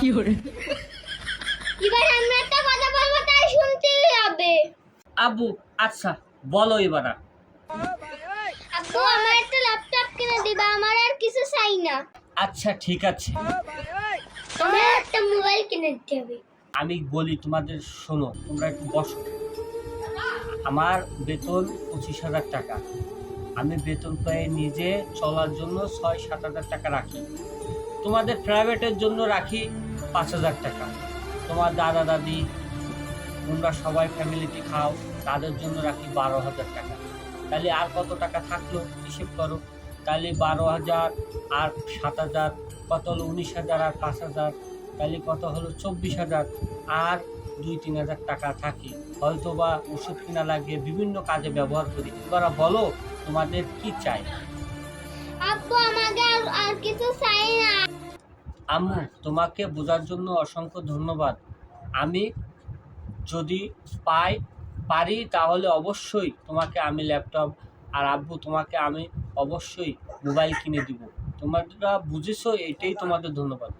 এবার আমরা একটা কথা বলবো, তাই শুনতেই হবে। আব্বু আচ্ছা বলো এবার। আব্বু আমার একটা ল্যাপটপ কিনে দিবা, আমার আর কিছু চাই না। আচ্ছা ঠিক আছে, আমার একটা মোবাইল কিনে দিতে হবে। আমি বলি তোমাদের, শোনো তোমরা একটু বসো। আমার বেতন 25,000 টাকা। আমি বেতন পেয়ে নিজে চলার জন্য 6-7 হাজার টাকা রাখি। তোমাদের প্রাইভেটের জন্য রাখি 5,000 টাকা। তোমার দাদা দাদি তোমরা সবাই ফ্যামিলিতে খাও, তাদের জন্য রাখি 12,000 টাকা। তাহলে আর কত টাকা থাকলো হিসেব করো। তাহলে 12,000 আর 7,000 কত হলো? 19,000 আর 5,000, তাহলে কত হলো? 24,000। আর 2-3 হাজার টাকা থাকে, হয়তো বা ওষুধ কিনা লাগে, বিভিন্ন কাজে ব্যবহার করি। তোমরা বলো তোমাদের কি চাই? আব্বু আমাকে আর কিছু চাই না। আম্মু তোমাকে বোঝার জন্য অসংখ্য ধন্যবাদ। আমি যদি পারি তাহলে অবশ্যই তোমাকে আমি ল্যাপটপ, আর আব্বু তোমাকে আমি অবশ্যই মোবাইল কিনে দিব। তোমরা বুঝেছো, এটাই তোমাদের ধন্যবাদ।